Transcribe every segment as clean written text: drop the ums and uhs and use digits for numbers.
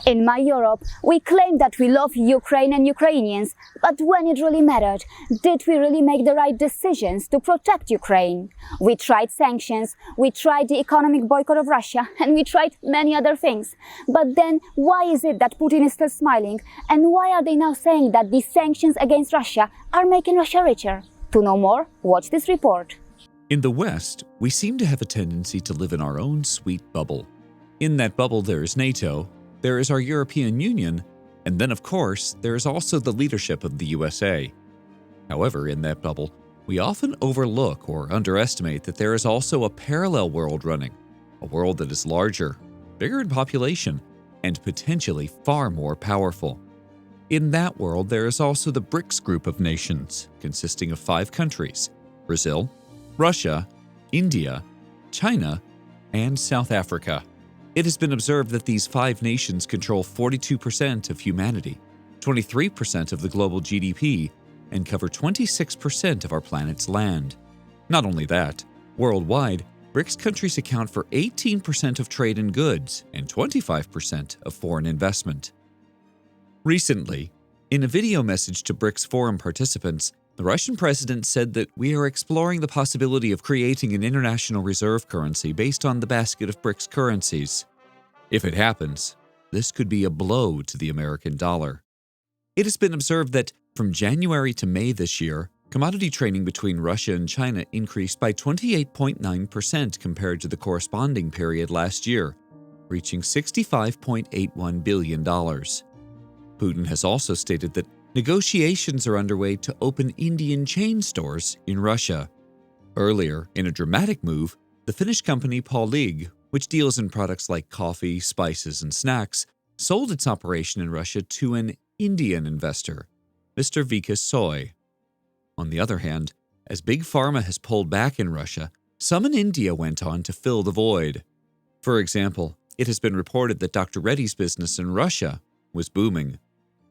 In my Europe, we claim that we love Ukraine and Ukrainians, but when it really mattered, did we really make the right decisions to protect Ukraine? We tried sanctions, we tried the economic boycott of Russia, and we tried many other things. But then, why is it that Putin is still smiling? And why are they now saying that these sanctions against Russia are making Russia richer? To know more, watch this report. In the West, we seem to have a tendency to live in our own sweet bubble. In that bubble, there is NATO, there is our European Union, and then, of course, there is also the leadership of the USA. However, in that bubble, we often overlook or underestimate that there is also a parallel world running, a world that is larger, bigger in population, and potentially far more powerful. In that world, there is also the BRICS group of nations, consisting of 5 countries: Brazil, Russia, India, China, and South Africa. It has been observed that these 5 nations control 42% of humanity, 23% of the global GDP, and cover 26% of our planet's land. Not only that, worldwide, BRICS countries account for 18% of trade in goods and 25% of foreign investment. Recently, in a video message to BRICS forum participants, the Russian president said that we are exploring the possibility of creating an international reserve currency based on the basket of BRICS currencies. If it happens, this could be a blow to the American dollar. It has been observed that from January to May this year, commodity trading between Russia and China increased by 28.9% compared to the corresponding period last year, reaching $65.81 billion. Putin has also stated that negotiations are underway to open Indian chain stores in Russia. Earlier, in a dramatic move, the Finnish company Paulig, which deals in products like coffee, spices, and snacks, sold its operation in Russia to an Indian investor, Mr. Vikas Soy. On the other hand, as Big Pharma has pulled back in Russia, some in India went on to fill the void. For example, it has been reported that Dr. Reddy's business in Russia was booming.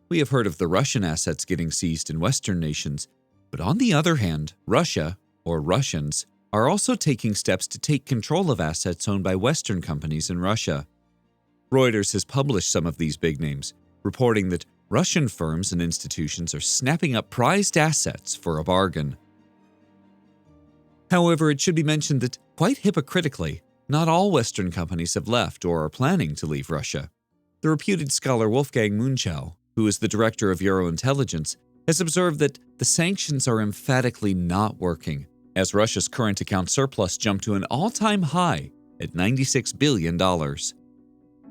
We have heard of the Russian assets getting seized in Western nations, but on the other hand, Russia, or Russians, are also taking steps to take control of assets owned by Western companies in Russia. Reuters has published some of these big names, reporting that Russian firms and institutions are snapping up prized assets for a bargain. However, it should be mentioned that, quite hypocritically, not all Western companies have left or are planning to leave Russia. The reputed scholar Wolfgang Munchau, who is the director of Eurointelligence, has observed that the sanctions are emphatically not working, as Russia's current account surplus jumped to an all-time high at $96 billion.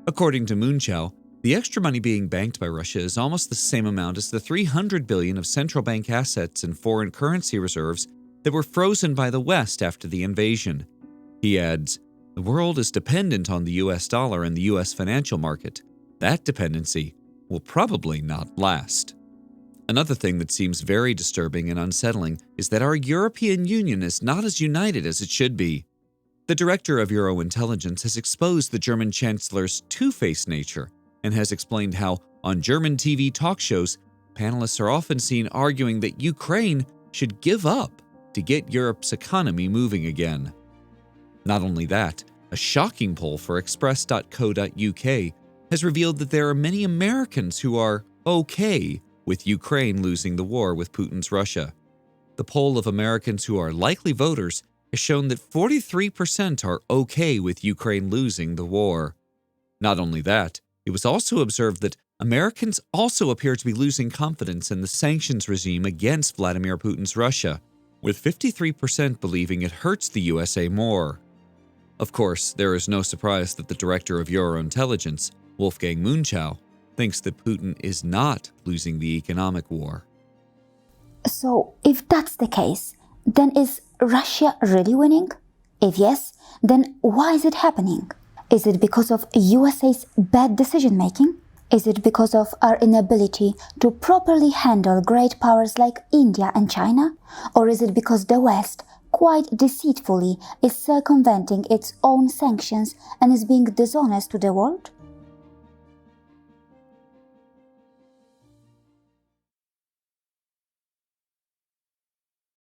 According to Munchau, the extra money being banked by Russia is almost the same amount as the $300 billion of central bank assets and foreign currency reserves that were frozen by the West after the invasion. He adds, "The world is dependent on the US dollar and the US financial market. That dependency will probably not last." Another thing that seems very disturbing and unsettling is that our European Union is not as united as it should be. The director of Eurointelligence has exposed the German chancellor's two-faced nature and has explained how, on German TV talk shows, panelists are often seen arguing that Ukraine should give up to get Europe's economy moving again. Not only that, a shocking poll for express.co.uk has revealed that there are many Americans who are okay with Ukraine losing the war with Putin's Russia. The poll of Americans who are likely voters has shown that 43% are okay with Ukraine losing the war. Not only that, it was also observed that Americans also appear to be losing confidence in the sanctions regime against Vladimir Putin's Russia, with 53% believing it hurts the USA more. Of course, there is no surprise that the director of Eurointelligence, Wolfgang Munchau, thinks that Putin is not losing the economic war. So, if that's the case, then is Russia really winning? If yes, then why is it happening? Is it because of USA's bad decision-making? Is it because of our inability to properly handle great powers like India and China? Or is it because the West, quite deceitfully, is circumventing its own sanctions and is being dishonest to the world?